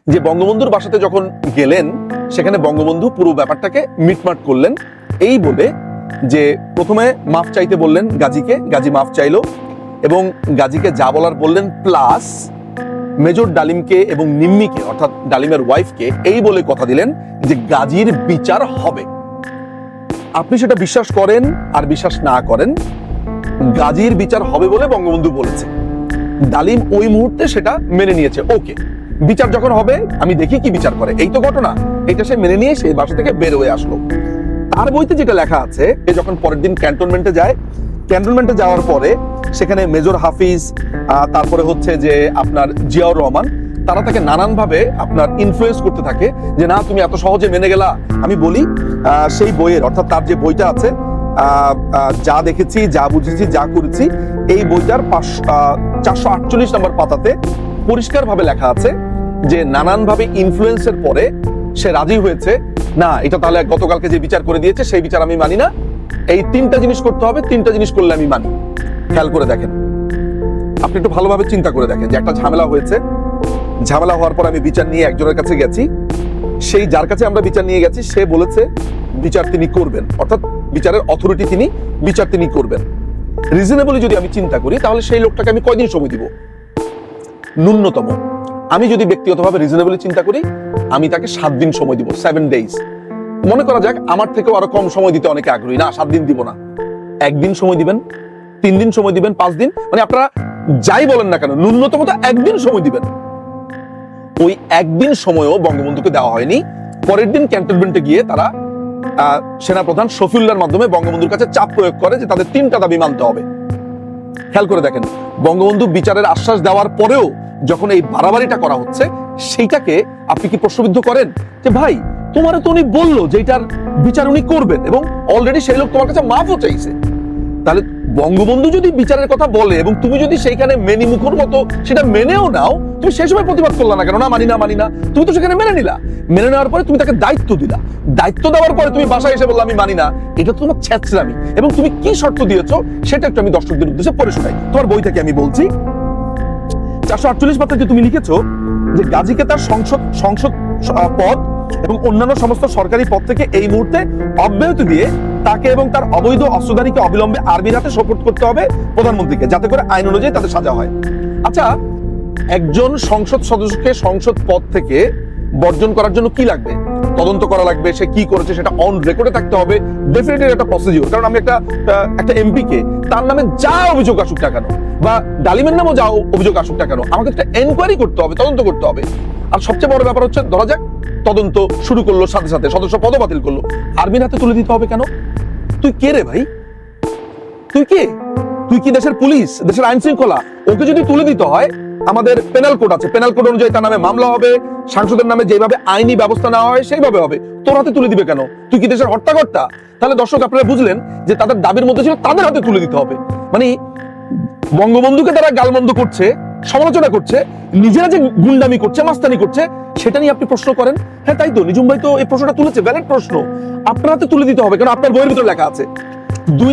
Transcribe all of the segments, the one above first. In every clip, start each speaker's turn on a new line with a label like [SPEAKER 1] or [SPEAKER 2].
[SPEAKER 1] যে বঙ্গবন্ধুর বাসাতে যখন গেলেন সেখানে বঙ্গবন্ধু পুরো ব্যাপারটাকে মিটমাট করলেন এই বলে যে প্রথমে মাফ চাইতে বললেন গাজীকে, গাজী মাফ চাইলো এবং গাজীকে যা বলার বললেন, প্লাস মেজর ডালিমকে এবং নিম্মিকে অর্থাৎ ডালিমের ওয়াইফকে এই বলে কথা দিলেন যে গাজীর বিচার হবে। আপনি সেটা বিশ্বাস করেন আর বিশ্বাস না করেন, গাজীর বিচার হবে বলে বঙ্গবন্ধু বলেছে। ডালিম ওই মুহূর্তে সেটা মেনে নিয়েছে। ওকে, বিচার যখন হবে আমি দেখি কি বিচার করে, এই তো ঘটনা। এটা সে মেনে নিয়ে সেই বাসা থেকে বের হয়ে আসলো। তার বইতে যেটা লেখা আছে, এ যখন পরের দিন ক্যান্টনমেন্টে যায়, ক্যান্টনমেন্টে যাওয়ার পরে সেখানে মেজর হাফিজ, তারপরে হচ্ছে যে আপনার জিয়াউর রহমান, তারা তাকে নানানভাবে আপনার ইনফ্লুয়েন্স করতে থাকে যে না তুমি এত সহজে মেনে গেলা। আমি বলি সেই বইয়ের অর্থাৎ তার যে বইটা আছে যা দেখেছি, যা বুঝেছি, যা করেছি, এই বইটার 448 নম্বর পাতাতে পরিষ্কারভাবে লেখা আছে যে নানানভাবে ইনফ্লুয়েন্সের পরে সে রাজি হয়েছে, না এটা তাহলে গতকালকে যে বিচার করে দিয়েছে সেই বিচার আমি মানি না, এই তিনটা জিনিস করতে হবে, তিনটা জিনিস করলে আমি মানি। খেয়াল করে দেখেন, আপনি একটু ভালোভাবে চিন্তা করে দেখেন যে একটা ঝামেলা হয়েছে, ঝামেলা হওয়ার পর আমি বিচার নিয়ে একজনের কাছে গেছি, সেই যার কাছে আমরা বিচার নিয়ে গেছি সে বলেছে বিচার তিনি করবেন, অর্থাৎ বিচারের অথরিটি তিনি, বিচার তিনি করবেন। রিজনেবলি যদি আমি চিন্তা করি তাহলে সেই লোকটাকে আমি কয়দিন সময় দিব? ন্যূনতম আমি যদি ব্যক্তিগতভাবে রিজনেবলি চিন্তা করি আমি তাকে 7 দিন সময় দিব, 7 days। মনে করা যাক আমার থেকেও আরো কম সময় দিতে অনেকে আগ্রহী, না 7 দিন দিব না, 1 দিন সময় দিবেন, 3 দিন সময় দিবেন, 5 দিন, মানে আপনারা যাই বলেন না কেন ন্যূনতম তো 1 দিন সময় দিবেন। ওই 1 দিন সময়ও বঙ্গবন্ধুকে দেওয়া হয়নি। পরের দিন ক্যান্টনমেন্টে গিয়ে তারা সেনাপ্রধান শফিউল্লাহর মাধ্যমে বঙ্গবন্ধুর কাছে চাপ প্রয়োগ করে যে তাদের 3টা দাবি মানতে হবে। খেয়াল করে দেখেন, বঙ্গবন্ধু বিচারের আশ্বাস দেওয়ার পরেও যখন এই বাড়াবাড়িটা করা হচ্ছে সেইটাকে আপনি কি প্রশ্নবিদ্ধ করেন যে ভাই তোমার তো উনি বললো যে এটার বিচার উনি করবেন এবং অলরেডি সেই লোক তোমার কাছে মাফও চাইছে, তাহলে বঙ্গবন্ধু যদি বিচারের কথা বলে এবং তুমি যদি সেইখানে মেনি মুখর মতো সেটা মেনেও নাও, তুমি সেই সময় প্রতিবাদ করলা না কেন? না মানি না, মানি না, তুমি তো সেখানে মেনে নিলা। মেনে নেওয়ার পরে তুমি তাকে দায়িত্ব দিলা, দায়িত্ব দেওয়ার পরে তুমি বাসায় এসে বললা আমি মানি না, এটা তোমার ছ্যাঁচড়ামি। এবং তুমি কি শর্ত দিয়েছো সেটা একটু আমি দর্শকদের উদ্দেশ্যে পড়ে শোনাই, তোমার বই থেকে আমি বলছি। 448 পাতাতে তুমি লিখেছো যে গাজীকে তার সংসদ পদ এবং অন্যান্য সমস্ত সরকারি পদ থেকে এই মুহূর্তে অব্যাহতি দিয়ে তাকে এবং তার অবৈধ অস্ত্রধারীকে অবিলম্বে আর্মির হাতে সোপর্দ করতে হবে প্রধানমন্ত্রীকে, যাতে করে আইন অনুযায়ী তাদের সাজা হয়। আচ্ছা, একজন সংসদ সদস্যকে সংসদ পদ থেকে বর্জন করার জন্য কি লাগবে? তদন্ত করা লাগবে, সে কি করেছে সেটা অন রেকর্ডে থাকতে হবে, ডেফিনেটলি একটা প্রসিডিউর। কারণ আমি একটা এমপি কে তার নামে যা অভিযোগ আসুক না কেন বা ডালিমের নামেও যা অভিযোগ আসুক না কেন, আমাকে একটা এনকোয়ারি করতে হবে, তদন্ত করতে হবে। আর সবচেয়ে বড় ব্যাপার হচ্ছে ধরা যাক তদন্ত শুরু করলো, সাথে সাথে সদস্য পদ বাতিল করলো, আর্মির হাতে তুলে দিতে হবে কেন? তুই কে রে ভাই? তুই কে? তুই কি দেশের পুলিশ, দেশের আইন শৃঙ্খলা? ওকে যদি তুলে দিতে হয়, আমাদের পেনাল কোড আছে, পেনাল কোড অনুযায়ী তার নামে মামলা হবে, সাংসদের নামে যেভাবে আইনি ব্যবস্থা নেওয়া হয় সেইভাবে হবে। তোর হাতে তুলে দিবে কেন? তুই কি দেশের হর্তাকর্তা? তাহলে দর্শক আপনারা বুঝলেন যে তাদের দাবির মধ্যে ছিল তাদের হাতে তুলে দিতে হবে। মানে বঙ্গবন্ধুকে তারা গালমন্দ করছে, সমালোচনা করছে, নিজেরা যে গুন্ডামি করছে, মাস্তানি করছে, সেটা নিয়ে আপনি প্রশ্ন করেন। হ্যাঁ তাই তো, নিজুম ভাই তো এই প্রশ্নটা তুলেছে, ভ্যালিড প্রশ্ন। আপনার হাতে তুলে দিতে হবে কারণ আপনার বইয়ের ভিতরে লেখা আছে। 2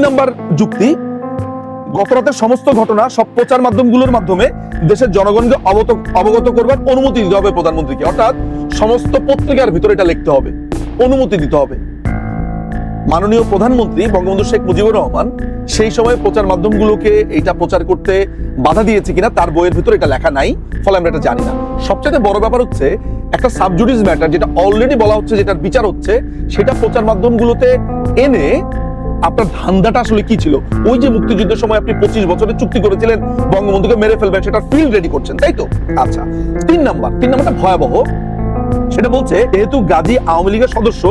[SPEAKER 1] নাম্বার যুক্তি, গতরাতের সমস্ত ঘটনা সব প্রচার মাধ্যমগুলোর মাধ্যমে দেশের জনগণকে অবগত করবার অনুমতি দিতে হবে প্রধানমন্ত্রীকে, অর্থাৎ সমস্ত পত্রিকার ভিতরে এটা লিখতে হবে, অনুমতি দিতে হবে। মাননীয় প্রধানমন্ত্রী বঙ্গবন্ধু শেখ মুজিবুর রহমান সেই সময় প্রচার মাধ্যমগুলোকে এইটা প্রচার করতে বাধা দিয়েছে কিনা তার বইয়ের ভিতরে এটা লেখা নাই, ফলে আমরা এটা জানি না। সবচেয়ে বড় ব্যাপার হচ্ছে একটা সাবজুডিস ম্যাটার যেটা অলরেডি বলা হচ্ছে, যেটার বিচার হচ্ছে, সেটা প্রচার মাধ্যমগুলোতে এনে আপনার ধান্দাটা আসলে কি ছিল? ওই যে মুক্তিযুদ্ধের সময় আপনি 25 বছরের চুক্তি করেছিলেন বঙ্গবন্ধুকে মেরে ফেলবেন, সেটা ফিল্ড রেডি করছেন, তাই তো? আচ্ছা, 3 নাম্বারটা ভয়াবহ। সেটা বলছে যেহেতু গাজী আওয়ামী লীগের সদস্য,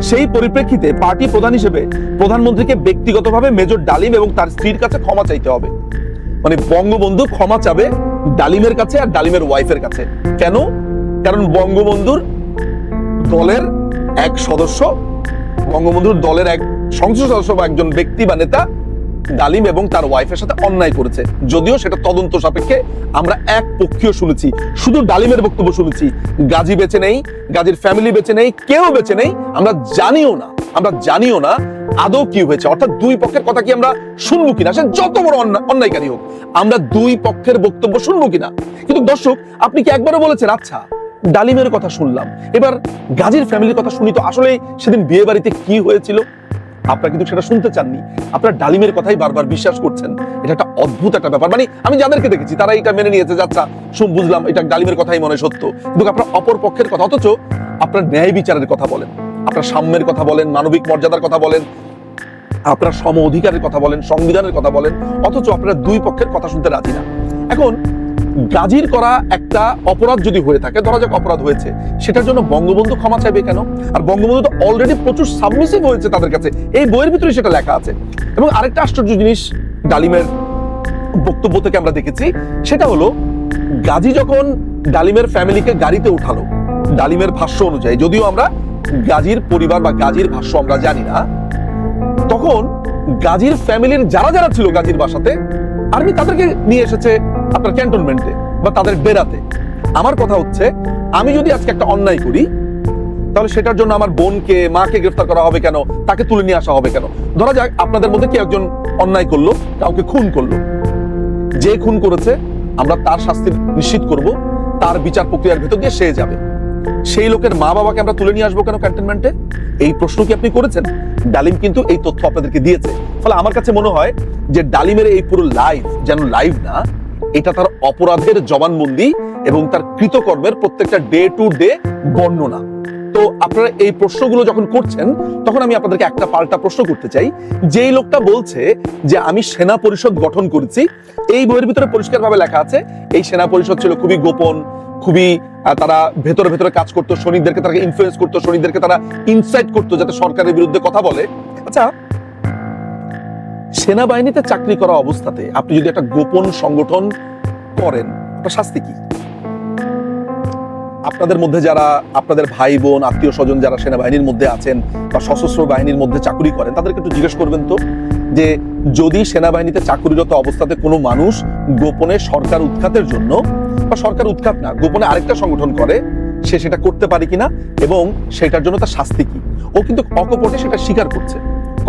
[SPEAKER 1] সেই পরিপ্রেক্ষিতে পার্টি প্রধান হিসেবে প্রধানমন্ত্রীকে ব্যক্তিগতভাবে মেজর ডালিম এবং তার স্ত্রীর কাছে ক্ষমা চাইতে হবে। মানে বঙ্গবন্ধু ক্ষমা চাবে ডালিমের কাছে আর ডালিমের ওয়াইফের কাছে। কেন? কারণ বঙ্গবন্ধুর দলের এক সদস্য, বঙ্গবন্ধুর দলের এক সংসদ সদস্য বা একজন ব্যক্তি বা নেতা ডালিম এবং তার ওয়াইফের সাথে অন্যায় করেছে। যদিও সেটা তদন্ত সাপেক্ষে আমরা এক পক্ষীয় শুনেছি, শুধু ডালিমের বক্তব্য শুনেছি, গাজী বেঁচে নেই, গাজীর ফ্যামিলি বেঁচে নেই, কেউ বেঁচে নেই, আমরা জানিও না আদৌ কি হয়েছে। অর্থাৎ 2 পক্ষের কথা কি আমরা শুনবো কিনা, সে যত বড় অন্যায়কারী হোক, আমরা 2 পক্ষের বক্তব্য শুনবো কিনা। কিন্তু দর্শক, আপনি কি একবারও বলেছেন আচ্ছা ডালিমের কথা শুনলাম, এবার গাজীর ফ্যামিলির কথা শুনি তো আসলে সেদিন বিয়ে বাড়িতে কি হয়েছিল? আপনারা কিন্তু সেটা শুনতে চাননি, আপনারা ডালিমের কথাই বারবার বিশ্বাস করছেন। এটা একটা অদ্ভুত একটা ব্যাপার। মানে আমি যাদেরকে দেখেছি তারা এটা মেনে নিয়েছে যে আচ্ছা বুঝলাম এটা ডালিমের কথাই মনে সত্য, কিন্তু আপনার অপর পক্ষের কথা, অথচ আপনার ন্যায় বিচারের কথা বলেন, আপনার সাম্যের কথা বলেন, মানবিক মর্যাদার কথা বলেন, আপনার সম অধিকারের কথা বলেন, সংবিধানের কথা বলেন, অথচ আপনারা দুই পক্ষের কথা শুনতে রাজি না। এখন গাজীর করা একটা অপরাধ যদি হয়ে থাকে, ধরা যাক অপরাধ হয়েছে, সেটার জন্য বঙ্গবন্ধু ক্ষমা চাইবে কেন? আর বঙ্গবন্ধু তো অলরেডি প্রচুর সাবমিসিভ হয়েছে তাদের কাছে, এই বইয়ের ভিতরে সেটা লেখা আছে। এবং আরেকটা আশ্চর্য জিনিস ডালিমের বক্তব্য থেকে আমরা দেখেছি, সেটা হলো গাজী যখন ডালিমের ফ্যামিলিকে গাড়িতে উঠালো, ডালিমের ভাষ্য অনুযায়ী, যদিও আমরা গাজীর পরিবার বা গাজীর ভাষ্য আমরা জানি না, তখন গাজীর ফ্যামিলির যারা যারা ছিল গাজীর বাসাতে, আর্মি তাদেরকে নিয়ে এসেছে আপনার ক্যান্টনমেন্টে বা তাদের ডেরাতে। আমার কথা হচ্ছে, আমি যদি আজকে একটা অন্যায় করি, তাহলে সেটার জন্য আমার বোনকে, মাকে গ্রেফতার করা হবে কেন? তাকে তুলে নিয়ে আসা হবে কেন? ধরা যাক আপনাদের মধ্যে কেউ একজন অন্যায় করলো, কাউকে খুন করলো, যে খুন করেছে আমরা তার শাস্তি নিশ্চিত করব, তার বিচার প্রক্রিয়ার ভেতর দিয়ে সে যাবে। সেই লোকের মা বাবাকে আমরা তুলে নিয়ে আসবো কেন ক্যান্টনমেন্টে? এই প্রশ্ন কি আপনি করেছেন? ডালিম কিন্তু এই তথ্য আপনাদেরকে দিয়েছে। ফলে আমার কাছে মনে হয় যে ডালিমের এই পুরো লাইফ যেন লাইভ না, এটা তার অপরাধের জবানবন্দি এবং তার কৃতকর্মের প্রত্যেকটা ডে টু ডে বর্ণনা। তো আপনারা এই প্রশ্নগুলো যখন করছেন, তখন আমি আপনাদেরকে একটা পাল্টা প্রশ্ন করতে চাই। যেই লোকটা বলছে যে আমি সেনা পরিষদ গঠন করেছি, এই বইয়ের ভিতরে পরিষ্কারভাবে লেখা আছে এই সেনা পরিষদ ছিল খুবই গোপন, খুবই তারা ভেতরে ভেতরে কাজ করতো, সৈনিকদেরকে তারা ইনফ্লুয়েন্স করতো, সৈনিকদেরকে তারা ইনসাইট করতো যাতে সরকারের বিরুদ্ধে কথা বলে। আচ্ছা, সেনাবাহিনীতে চাকরি করা অবস্থাতে আপনি যদি একটা গোপন সংগঠন করেন, আপনার শাস্তি কি? আপনাদের মধ্যে যারা আপনাদের ভাই বোন আত্মীয় স্বজন যারা সেনাবাহিনীর মধ্যে আছেন বা সশস্ত্র বাহিনীর মধ্যে চাকরি করেন, তাদেরকে একটু জিজ্ঞেস করবেন তো, যে যদি সেনাবাহিনীতে চাকরিরত অবস্থাতে কোনো মানুষ গোপনে সরকার উৎখাতের জন্য, বা সরকার উৎখাত না, গোপনে আরেকটা সংগঠন করে, সে সেটা করতে পারে কিনা এবং সেটার জন্য তার শাস্তি কি? ও কিন্তু অকপটে সেটা স্বীকার করছে।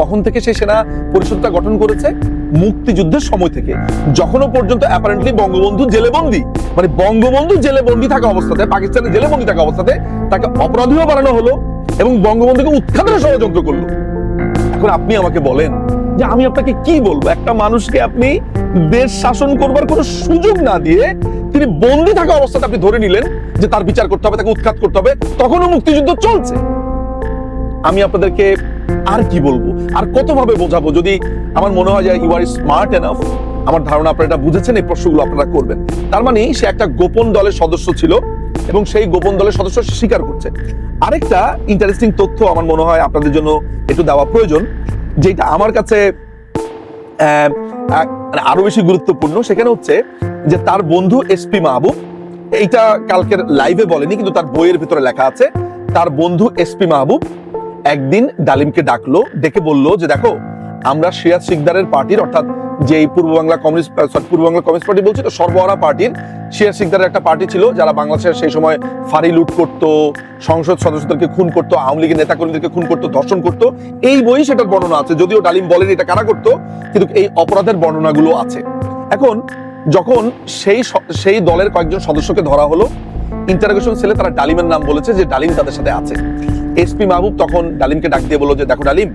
[SPEAKER 1] কখন থেকে সে সেনা পরিষদটা গঠন করেছে? মুক্তিযুদ্ধের সময় থেকে, যখনও পর্যন্ত অ্যাপারেন্টলি বঙ্গবন্ধু জেলে বন্দী, মানে বঙ্গবন্ধু জেলে বন্দী থাকা অবস্থাতে, পাকিস্তানের জেলে বন্দী থাকা অবস্থাতে তাকে অপরাধীও বানানো হলো এবং বঙ্গবন্ধুকে উৎখাতের ষড়যন্ত্র করলো। এখন আপনি আমাকে বলেন যে আমি আপনাকে কি বলবো? একটা মানুষকে আপনি দেশ শাসন করবার কোনো সুযোগ না দিয়ে তিনি বন্দী থাকা অবস্থাতে আপনি ধরে নিলেন যে তার বিচার করতে হবে, তাকে উৎখাত করতে হবে, তখনও মুক্তিযুদ্ধ চলছে। আমি আপনাদেরকে আর কি বলবো, আর কতভাবে বোঝাবো? যদি আমার মনে হয় যে ইউ আর স্মার্ট এনাফ, আমার ধারণা আপনারা এটা বুঝেছেন, এই প্রশ্নগুলো আপনারা করবেন। তার মানে সে একটা গোপন দলের সদস্য ছিল এবং সেই গোপন দলের সদস্য স্বীকার করছে। আরেকটা ইন্টারেস্টিং তথ্য আমার মনে হয় আপনাদের জন্য একটু দেওয়া প্রয়োজন, যেটা আমার কাছে আরো বেশি গুরুত্বপূর্ণ। সেখানে হচ্ছে যে তার বন্ধু এসপি মাহবুব, এইটা কালকের লাইভে বলেনি কিন্তু তার বইয়ের ভিতরে লেখা আছে, তার বন্ধু এসপি মাহবুব একদিন ডালিমকে ডাকলো, ডেকে বললো যে দেখো, আমরা সিরাজ শিকদারের পার্টির, অর্থাৎ যে পূর্ব বাংলা কমিউনিস্ট পার্টি বলছি তো, সর্বহারা পার্টির সিরাজ শিকদারের একটা পার্টি ছিল যারা বাংলাদেশের সেই সময় ফাঁড়ি লুট করতো, সংসদ সদস্যদেরকে খুন করতো, আওয়ামী লীগের নেতা কর্মীদেরকে খুন করতো, ধর্ষণ করতো। এই বই সেটার বর্ণনা আছে, যদিও ডালিম বলেন এটা কারা করতো, কিন্তু এই অপরাধের বর্ণনাগুলো আছে। এখন যখন সেই দলের কয়েকজন সদস্যকে ধরা হলো, ইন্টারোগেশন সেলে তারা ডালিমের নাম বলেছে যে ডালিম তাদের সাথে আছে। এসপি মাহবুব তখন ডালিমকে ডাক দিয়ে বললো যে দেখো ডালিম,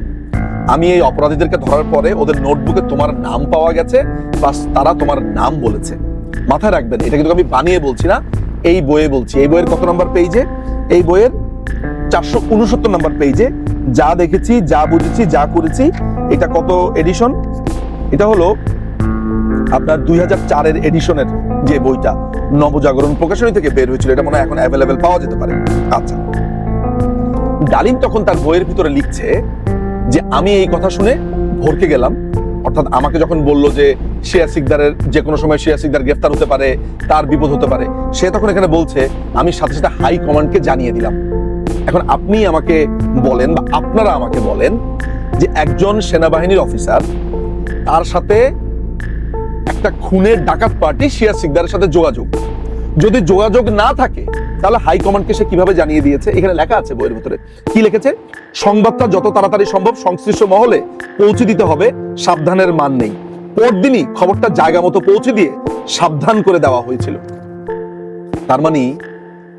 [SPEAKER 1] আমি এই অপরাধীদেরকে ধরার পরে ওদের নোটবুকে তোমার নাম পাওয়া গেছে, প্লাস তারা তোমার নাম বলেছে। মাথায় রাখবেন, এটা কিন্তু আমি বানিয়ে বলছি না, এই বইয়ে বলছি। এই বইয়ের কত নম্বর পেজে? এই বইয়ের 469 নম্বর পেজে যা দেখেছি, যা বুঝেছি, যা করেছি। এটা কত এডিশন? এটা হলো আপনার 2004-এর এডিশনের যে বইটা নবজাগরণ প্রকাশনী থেকে বের হয়েছিল, এটা মনে হয় এখন অ্যাভেলেবেল পাওয়া যেতে পারে। আচ্ছা, ডালিম তখন তার বইয়ের ভিতরে লিখছে যে আমি এই কথা শুনে ভরকে গেলাম, অর্থাৎ আমাকে যখন বলল যে সিরাজ শিকদারের যে কোনো সময় সিরাজ শিকদার গ্রেফতার হতে পারে, তার বিপদ হতে পারে, সে তখন এখানে বলছে আমি সাথে সাথে হাই কমান্ডকে জানিয়ে দিলাম। এখন আপনি আমাকে বলেন বা আপনারা আমাকে বলেন যে একজন সেনাবাহিনীর অফিসার, তার সাথে একটা খুনের ডাকাত পার্টি সিরাজ শিকদারের সাথে যোগাযোগ, যদি যোগাযোগ না থাকে তাহলে হাইকমান্ডকে সে কিভাবে জানিয়ে দিয়েছে? এখানে লেখা আছে বইয়ের ভিতরে, কি লিখেছে? সংবাদটা যত তাড়াতাড়ি সম্ভব সংশ্লিষ্ট মহলে পৌঁছে দিতে হবে, সাবধানের মান নেই। পরদিনই খবরটা জায়গা মতো পৌঁছে দিয়ে সাবধান করে দেওয়া হয়েছিল। তার মানে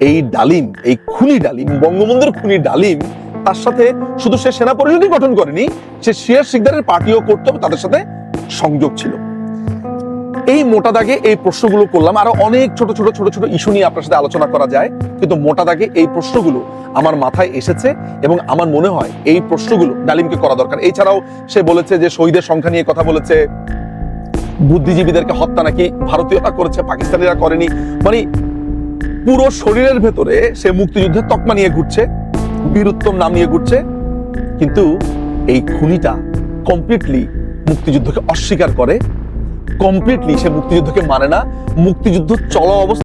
[SPEAKER 1] এই ডালিম, এই খুনি ডালিম, বঙ্গবন্ধুর খুনি ডালিম, তার সাথে শুধু সে সেনা পরিষদই গঠন করেনি, সে শিয়ার শিকদারের পার্টিও করতো, তাদের সাথে সংযোগ ছিল। এই মোটা দাগে এই প্রশ্নগুলো করলাম, আরো অনেক ছোট ছোট ছোট ছোট ইস্যু নিয়ে আপনার সাথে আলোচনা করা যায়, কিন্তু মোটা দাগে এই প্রশ্নগুলো আমার মাথায় এসেছে এবং আমার মনে হয় এই প্রশ্নগুলো ডালিমকে করা দরকার। এছাড়াও সে বলেছে যে শহীদের সংখ্যা নিয়ে কথা বলেছে, বুদ্ধিজীবীদেরকে হত্যা নাকি ভারতীয়রা করেছে, পাকিস্তানিরা করেনি। মানে পুরো শরীরের ভেতরে সে মুক্তিযুদ্ধের তকমা নিয়ে ঘুরছে, বীরুত্তম নাম নিয়ে ঘুরছে, কিন্তু এই খুনিটা কমপ্লিটলি মুক্তিযুদ্ধকে অস্বীকার করে, কমপ্লিটলি সে মুক্তিযুদ্ধকে মানে না। মুক্তিযুদ্ধ চলা অবস্থা